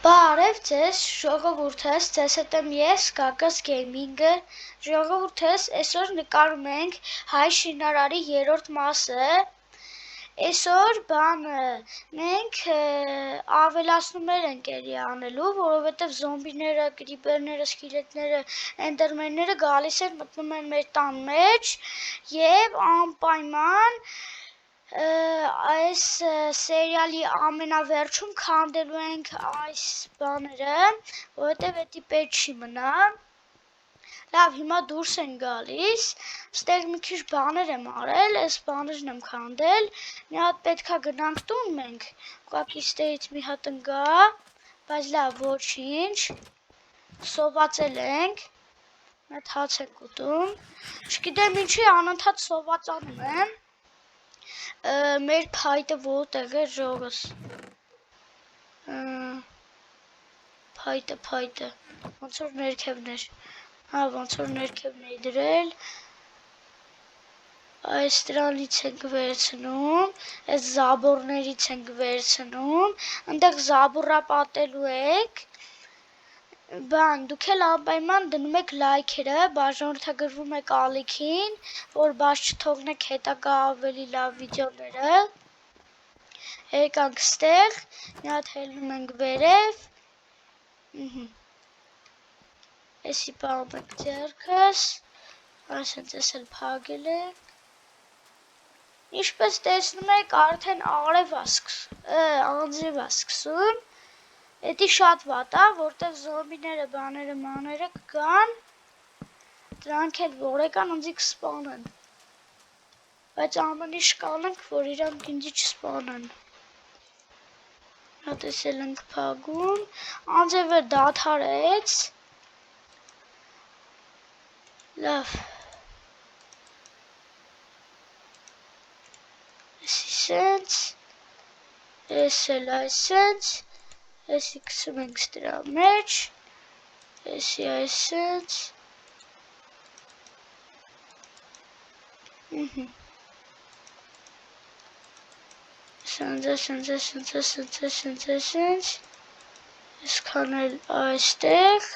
Բարև ձեզ, ժողովուրդս, ձեզ հետ եմ ես, Գագազ Գեյմինգը, ժողովուրդս, այսօր նկարում ենք հայ շինարարի 3-րդ մասը, այսօր մենք ավելացումներ ենք էլի անելու, որովհետև զոմբիները, կրիպերները, սկիլետները, էնդերմենները գալիս են մտնում են մեր տան մեջ և անպայման այս սերիալի ամենավերջում քանդելու ենք այս բաները, որովհետև էդի պետք չի մնա։ Լավ, հիմա դուրս են գալիս, ստեղ մի քիչ բաներ եմ արել, այս բաներն եմ քանդել, մի հատ պետքա գնանք տուն մենք, ուղղակի ստեղից մի հատ ընկա, բայց լավ, ոչինչ, սովածել ենք, մի հատ հաց ենք ուտում, չգիտեմ ինչի անընդհատ սովածանում եմ, մեր փայտը որտեղ է ժողս, փայտը, ոնց որ ներքևներ, ոնց որ ներքևն էի դրել, այս դրանից ենք վերցնում, այս զաբորներից ենք վերցնում, ընդեղ զաբորա պատելու եք, դուք էլ անպայման դնում եք լայքերը, բաժանորդագրվում եք ալիքին, որ բաց չթողնեք հետագա ավելի լավ վիդեոները, եկանք ստեղ, մի հատ հելնում ենք վերև, էսի պահում ենք ձեռքս, այսենց ես էլ փագել ենք, ինչպես տեսնում եք արդեն անձրև է սկսում, Էդի շատ վատ է, որտև զոմբիները, մաները կգան, դրանք էլ որեկան ինձի կսպանեն, բայց ամեն ինչ կանենք, որ իրանք ինձի չսպանեն, հատ ես էլ ենք փագում, անձևը դադարեց, լավ, էսի սենց, ես էլ այսենց, Էսի կսում ենք դրա մեջ, էսի այսենց, սենց, այսքան էլ այստեղ,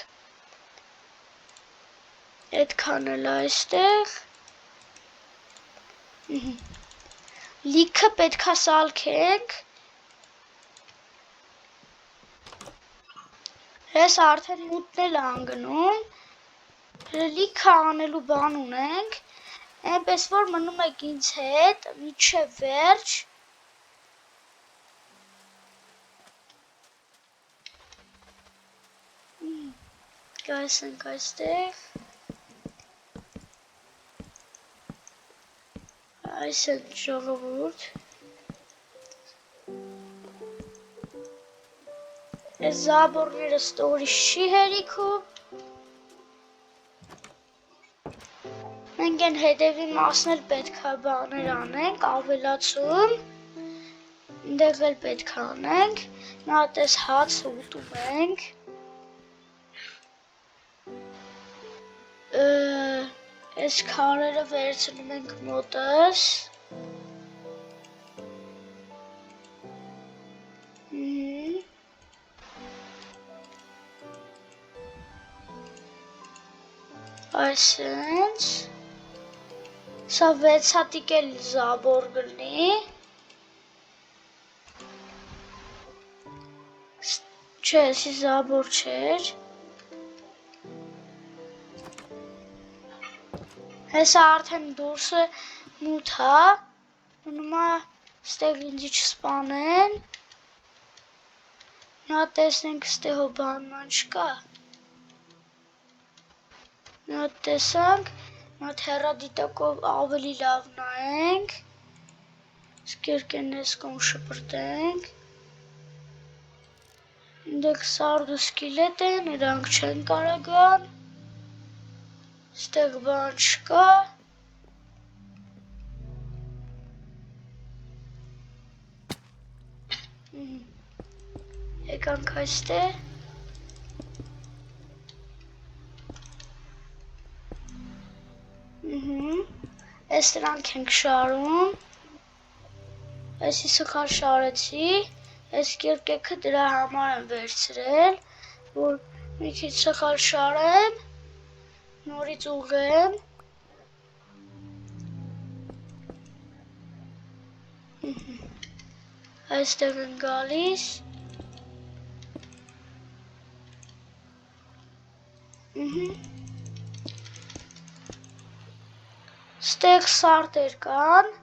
այդքան էլ այստեղ, լիքը պետքա սալքենք, Ես արդեն մութն էլ անգնում, լիքը անելու բան ունենք, այնպես որ մնում եք ինձ հետ, մինչև վերջ, գայս ենք այստեղ, այս են ժողովուրդ, Այս զաբորները ստորիշ չի հերիքում, մենք են հետևի մասն էլ պետքա բաներ անենք, ավելացում, ընդեղ էլ պետքա անենք, մի հատ այս հացը ուտում ենք, այս քարերը վերցնում ենք մոտս, այսենց, սա 6 հատիկ էլ զաբոր գլնի, չէ, էսի զաբոր չեր, հեսա արդեն դուրսը մութ հա, մնումա ստեղ ինձի չսպանեն, նա տեսնենք ստեղո բանման չկա, Մի հատ տեսանք, մի հատ հեռադիտակով ավելի լավ նայենք, իսկ երկեն ես կոմ շպրտենք, Ինդեք սարդ ու սկիլետ են, իրանք չեն կարագան, ստեղ բան չկա, եկանք այստեղ, Այս դրանք ենք շարում, այսի սխալ շարեցի, Այս կերկեքը դրա համար եմ վերցրել, որ մի քիչ սխալ շարեմ, նորից ուղղեմ։ Այստեղ են գալիս։ Ստեղ սարդեր կան,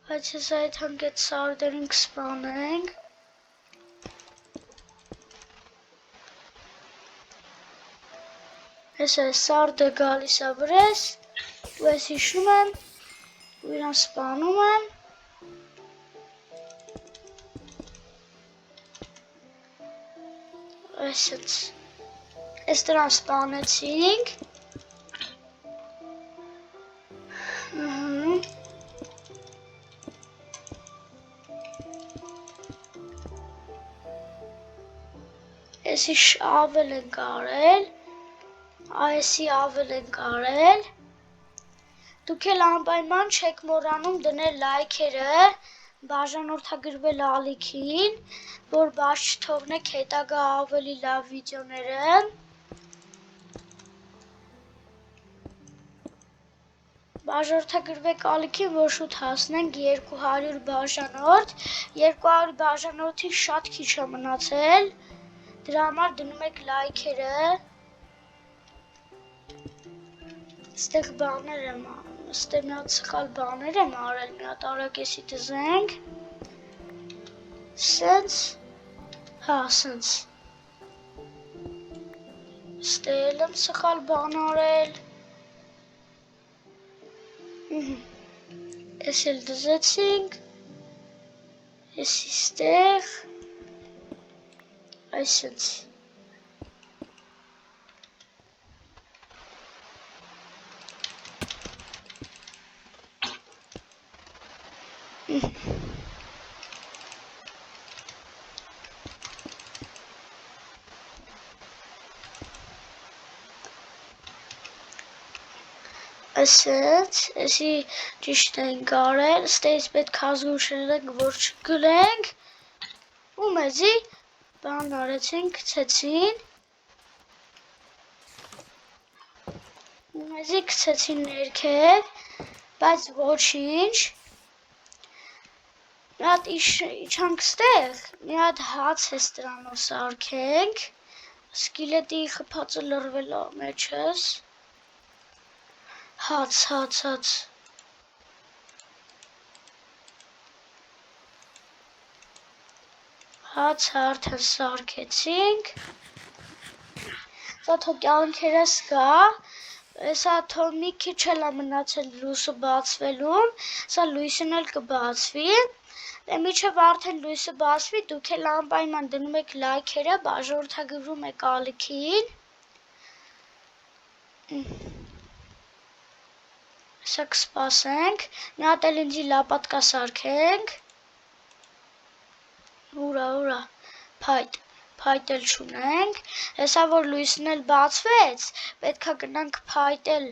բայց ես այդ հանգետ սարդերին կսպանենք։ Ես այս սարդը գալիս է վրես, ու ես հիշում եմ, ու իրան սպանում եմ։ Այսպես, ես դրան սպանեցինք։ Այսի ավել են կարել, այսի ավել են կարել։ Դուք էլ անպայման չեք մոռանում դնել լայքերը, բաժանորդագրվել ալիքին, որ բաց չթողնեք հետագա ավելի լավ վիդեոները։ Բաժանորդագրվեք ալիքին, որ շուտ հասնենք 200 բաժանորդ, 200 բաժանորդից շատ քիչ է մնացել, դրա համար դնում եք լայքերը։ Ստեղ բաներ եմ ստեղ մի հատ սխալ բաներ եմ արել, մի հատ արագեսի դզենք, սենց, հա, սենց, ստեղ եմ սխալ բան արել, ես էլ դզեցինք, եսի ստեղ, այսենց, այսենց, եսի ճիշտ ենք արել, ստեից պետք հազգուշել ենք, որ չգլենք, ու մեզի բան արեցին, կցեցին, ու մեզի կցեցին ներքև, բայց ոչինչ, մի հատ իչանք ստեղ, մի հատ հաց ես դրանով սարքենք, սկիլետի խփածը լրվել է մեջս, հաց, արդեն սարքեցինք, սա թո կյանքերս կա, սա թո մի քիչ էլ է մնացել լույսը բացվելուն, սա լույսն էլ կբացվի, մինչև արդեն լույսը բացվի, դուք էլ անպայման դնում եք լայքերը, բաժանորդագրվում եք ալիքին, Սա կսպասենք, մի հատ էլ ինձի լապատկա սարքենք, ուրա, փայտ էլ չունենք, հեսա որ լույսն էլ բացվեց, պետքա գնանք փայտ էլ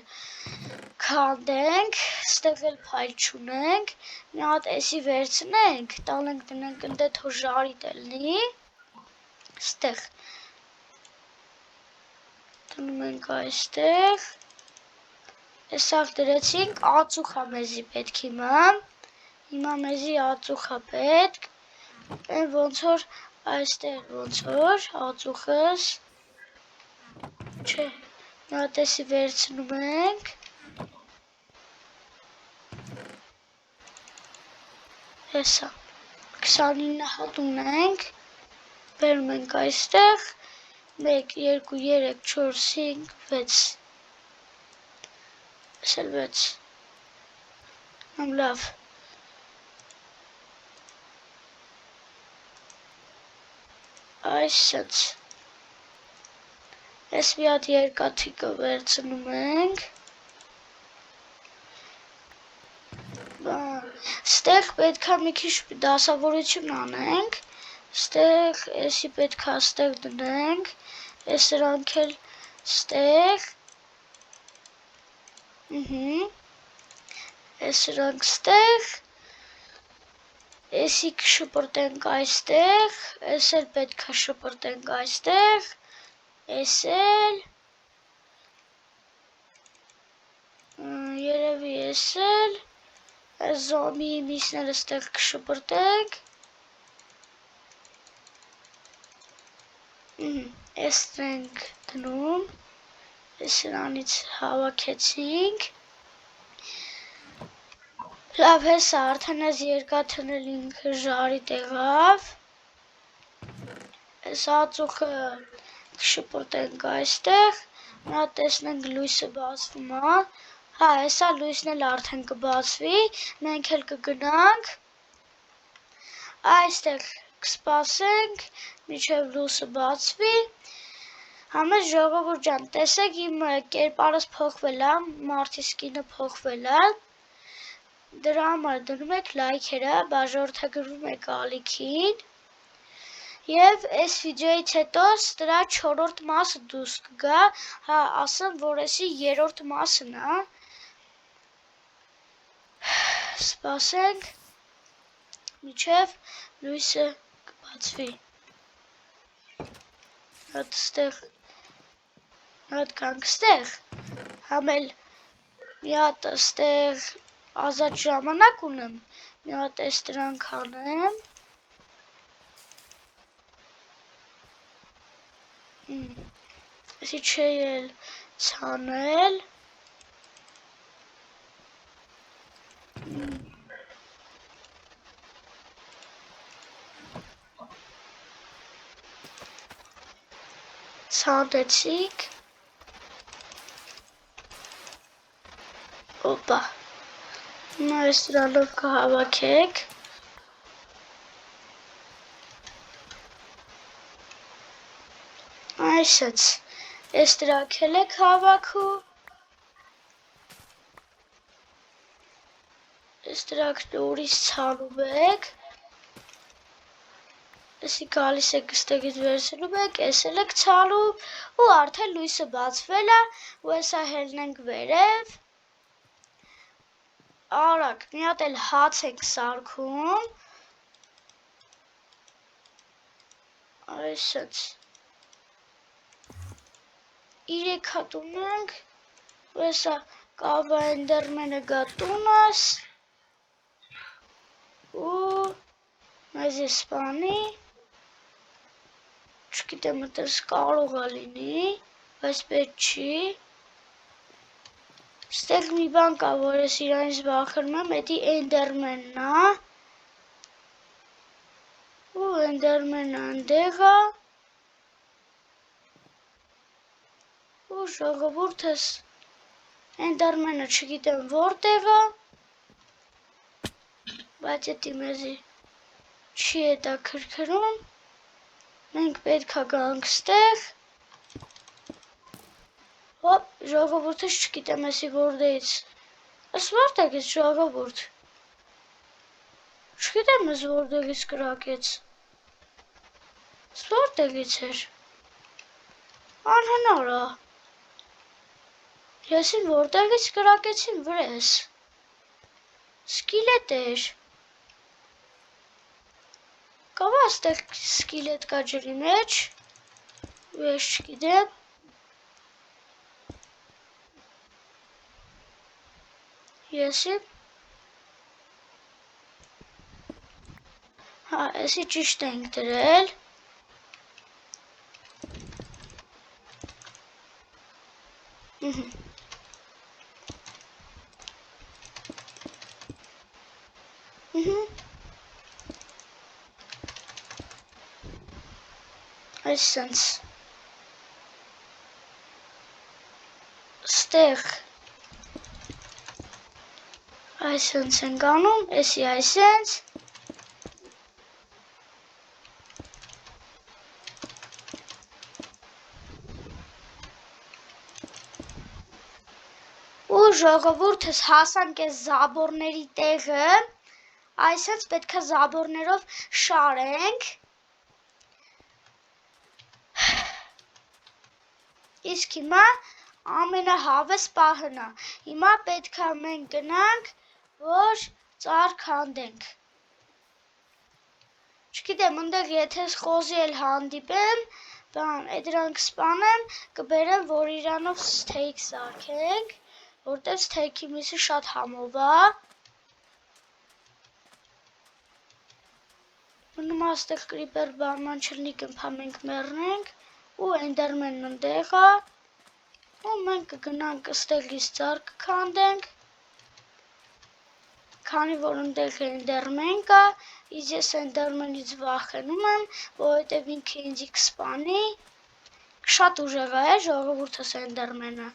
քանդենք, ստեղ էլ փայտ չունենք, մի հատ էսի վերցնենք, տալենք դնենք ընդ թո ժարի դելնի, ստեղ, դնում ենք այստեղ, Սաղ դրեցինք, ածուխ է մեզի պետք հիմա մեզի ածուխ է պետք, ոնց որ այստեղ ոնց որ ածուխս, չէ, մի հատ էսի վերցնում ենք, հեսա, 29 հատ ունենք, բերում ենք այստեղ, 1, 2, 3, 4, 5, 6, Սելվեց, նամ լավ, այսենց, ես մի հատ երկաթիկը վերցնում ենք, ստեղ պետքա մի քիչ դասավորություն անենք, ստեղ եսի պետքա ստեղ դնենք, ես սրանք էլ ստեղ, Ես սրանք ստեղ, Էսի կշպրտենք այստեղ, էս էլ պետք է շպրտենք այստեղ, էս էլ, երևի էս էլ, այս զոմբիի միսները ստեղ կշպրտենք, էս ենք դնում, էս նրանից հավաքեցինք, լավ հեսա արդեն այս երկաթնել ինքը ժարի տեղավ, այս ածուխը կշպրտենք այստեղ, նա տեսնենք լույսը բացվում է, հա հեսա լույսն էլ արդեն կբացվի, մենք էլ կգնանք, այստեղ կսպասենք, մինչև լույսը բացվի, համես ժողովուրդ ջան, տեսեք իմ կերպարս փոխվել է, մարդի սկինը փոխվել է, դրա համար դնում եք լայքերը, բաժորդագրում եք ալիքին և այս վիդեոից հետո դրա 4-րդ մասը դուրս կգա, հա ասեմ, որ էսի 3-րդ մասն է, սպասենք, մինչև լույսը կբացվի, հատ կանք ստեղ, համել մի հատ ստեղ ազատ ժամանակ ունեմ, մի հատ այս դրանք անեմ, էսի չէ էլ ցանել, ցանեցիք, օպա, նա այս դրանով կհավաքեք, այսեց, այս դրանք էլ եք հավաքու, այս դրանք նորից ցանում եք, էսի գալիս եք ստեղից վերցնում եք, էս էլ եք ցալու ու արդեն լույսը բացվել է ու էսա հելնենք վերև, արագ, մի հատ էլ հաց ենք սարքում, այսեց, 3 հատ ունենք, ու էսա կավա էնդերմենը գա տունս, ու մեզ իսպանի, չգիտեմ ըտես կարող է լինի, բայց պետք չի, ստեղ մի բան կա, որ ես իրանից վախենում եմ, էդի էնդերմենն է, ու էնդերմենը ընդեղ է, ու ժողովուրդս էնդերմենը չգիտեմ որտեղ է, բայց էդի մեզի չի հետաքրքրում, մենք պետք է գանք ստեղ, հոպ, ժողովուրդս չգիտեմ էսի որտեղից, ես որտեղից ժողովուրդ, չգիտեմ ես որտեղից կրակեց, ես որտեղից էր, անհնար է, եսին որտեղից կրակեցին վրես, սկիլետ էր, կավա աստեղ սկիլետ կա ջրի մեջ, ու ես չգիտեմ, եսի, հա, եսի ճիշտ ենք դրել, այս սենց, ստեղ, այս սենց ենք անում, էսի այս սենց, ու ժողովուրդս հասանք այս զաբորների տեղը, այսենց պետք է զաբորներով շարենք, իսկ հիմա ամենահավես պահն է, հիմա պետք է մենք գնանք, որ ծառ քանդենք, Չգիտեմ, ընդեղ եթե խոզի էլ հանդիպեմ, բան, դրանք սպանեմ, կբերեմ, որ իրանով steak սարքենք, որտեղ steak-ի միսը շատ համով է։ Մնում աստեղ creeper բանման չլնի կմփամենք մեռնենք, ու enderman-ն ընդեղ է, ու մենք կգնանք ստեղից ծառ կքանդենք, քանի որ ընդեղ enderman կա, իսկ ես enderman-ից վախենում եմ, որովհետև ինքը ինձ կսպանի, շատ ուժեղ է ժողովուրդս enderman-ը,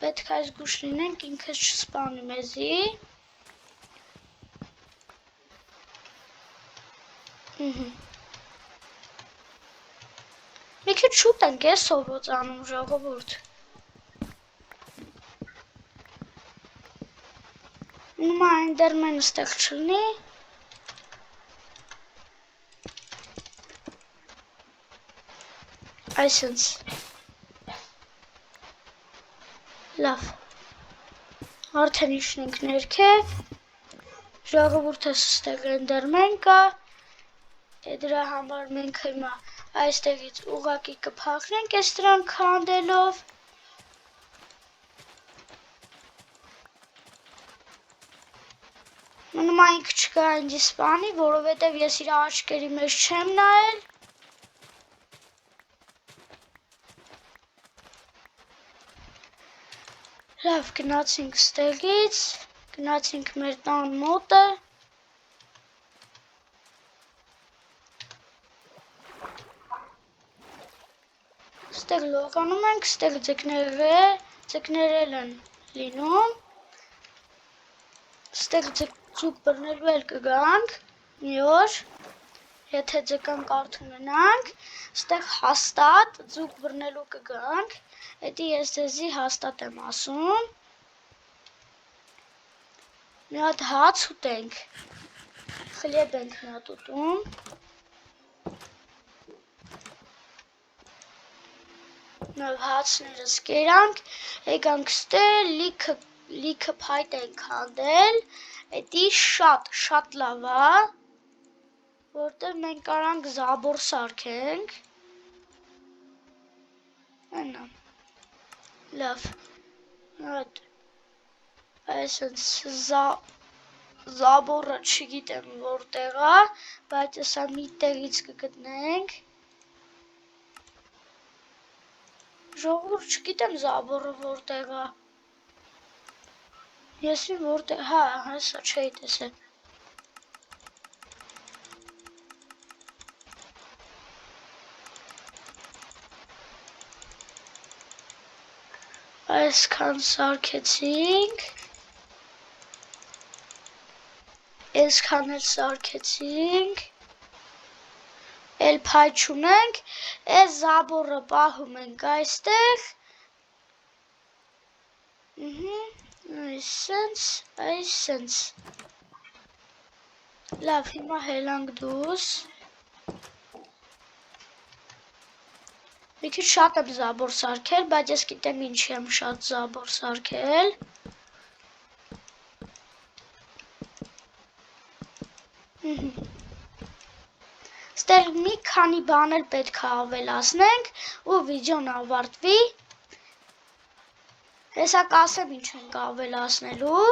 պետք է այս գուշ լինենք, ինքը չսպանի մեզի, մի քիչ շուտ ենք սովոցանում ժողովուրդ, նոմա enderman-ը ստեղ չլնի, այսինց, լավ, արդեն իշնենք ներքև, ժողովուրդս ստեղ enderman կա, դրա համար մենք հիմա այստեղից ուղակի կփախնենք այս դրանք քանդելով, մնում է ինքը չկա ինձ սպանի, որովհետև ես իր աչքերի մեջ չեմ նայել, լավ, գնացինք ստեղից, գնացինք մեր տան մոտը, ստեղ լողանում ենք, ստեղ ձկներել են լինում, ստեղ ձուկ բռնելու էլ կգանք, մի օր, եթե ձկան կարդ ունենանք, ստեղ հաստատ ձուկ բռնելու կգանք, էդի ես ձեզի հաստատ եմ ասում, մի հատ հաց ուտենք, խլիեբ ենք մի հատ ուտում, նավ հացներս կերանք, եկանք ստեղ լիքը փայտ ենք հանդել, էդի շատ լավ է, որտեղ մենք կարանք զաբոր սարքենք, այնա, լավ, այսինց զաբորը չգիտեմ որտեղ է, բայց եսա մի տեղից կգտնենք, ժողովուրդ չգիտեմ զաբորը որտեղ է, եսի որտեղ, հա, հեսա չէի տեսել, այսքան սարքեցինք, այսքան էլ սարքեցինք, էլ փայտ չունենք, այս զաբորը պահում ենք այստեղ, այսենց, լավ, հիմա հելանք դուս, մի քիչ շատ եմ զաբոր սարքել, բայց ես գիտեմ ինչի եմ շատ զաբոր սարքել, ստեղ մի քանի բաներ պետք է ավելացնենք ու վիդեոն ավարտվի, հեսա կասեմ ինչ ենք ավելացնելու,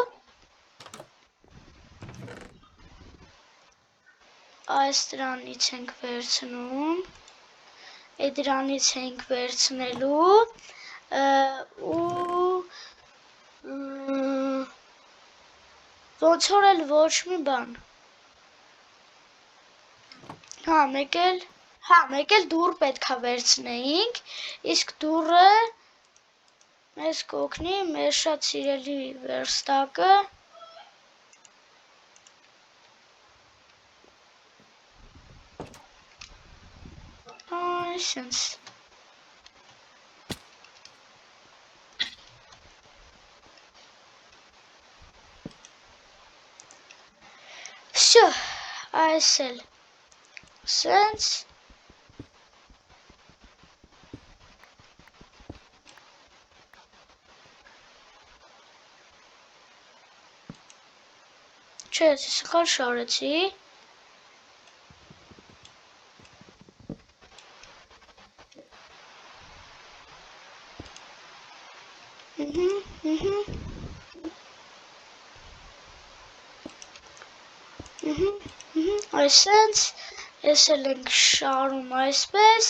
այս դրանից ենք վերցնում, դրանից ենք վերցնելու ու ոնց որ էլ ոչ մի բան, մեկ էլ դուռ պետք է վերցնեինք, իսկ դուռը մեզ կօգնի մեր շատ սիրելի վերստակը, այսենց, վսյո, այս էլ, սենց, չէ, ես սխալ շարեցի, Այսենց, ես էլ ենք շարում այսպես,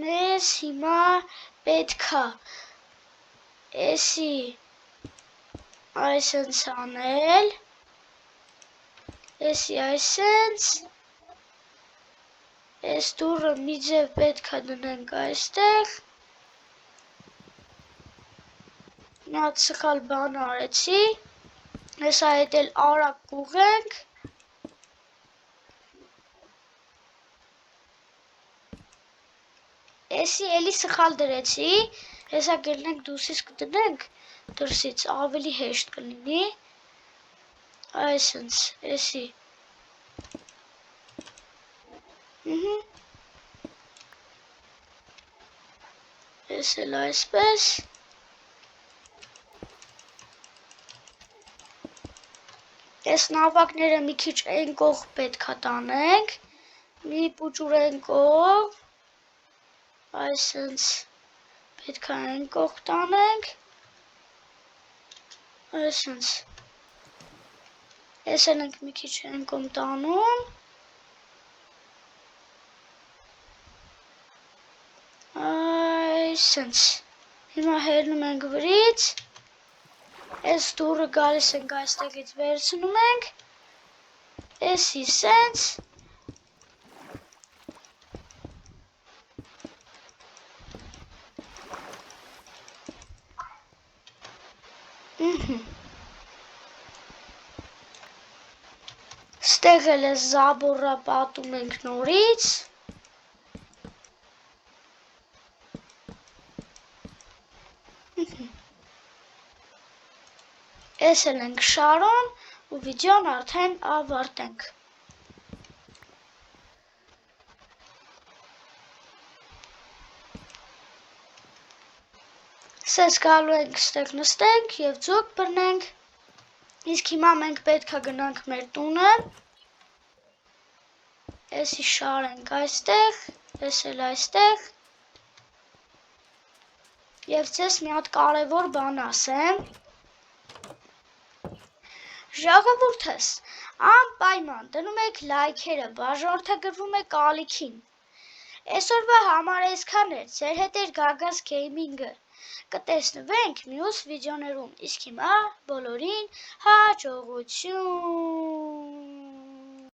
մեզ հիմա պետքա էսի այսենց անել, էսի այսենց, այս դուրը մի ձև պետքա դնենք այստեղ, նա սխալ բան արեցի, Հեսա հետ էլ արագ կուղենք, էսի էլի սխալ դրեցի, հեսա գելնենք դուսից կդնենք, դրսից ավելի հեշտ կլինի, այսենց, էսի, ես էլ այսպես, Այս նավակները մի քիչ այն կողմ պետքա տանենք, մի պուճուր այն կողմ, այսենց պետքա այն կողմ տանենք, այսենց, ես էլ ենք մի քիչ այն կողմ տանում, այսենց, հիմա հելնում ենք վրից, Այս դուրը գալիս ենք այստեղից վերցնում ենք, էսի սենց, ստեղ էլ ես զաբորը պատում ենք նորից, Ես էլ ենք շարում ու վիդեոն արդեն ավարտենք։ Սես գալու ենք ստեղ նստենք և ձուկ բռնենք, իսկ հիմա մենք պետքա գնանք մեր տունը, էսի շարենք այստեղ, ես էլ այստեղ, և ձեզ մի հատ կարևոր բան ասեմ, Ժողովուրդս, անպայման դնում եք լայքերը, բաժանորդագրվում եք ալիքին։ Այսօրվա համար այսքան էր, ձեր հետ էր Գագազ Գեյմինգը։ Կտեսնվենք մյուս վիդեոներում, իսկ հիմա բոլորին հաջողություն։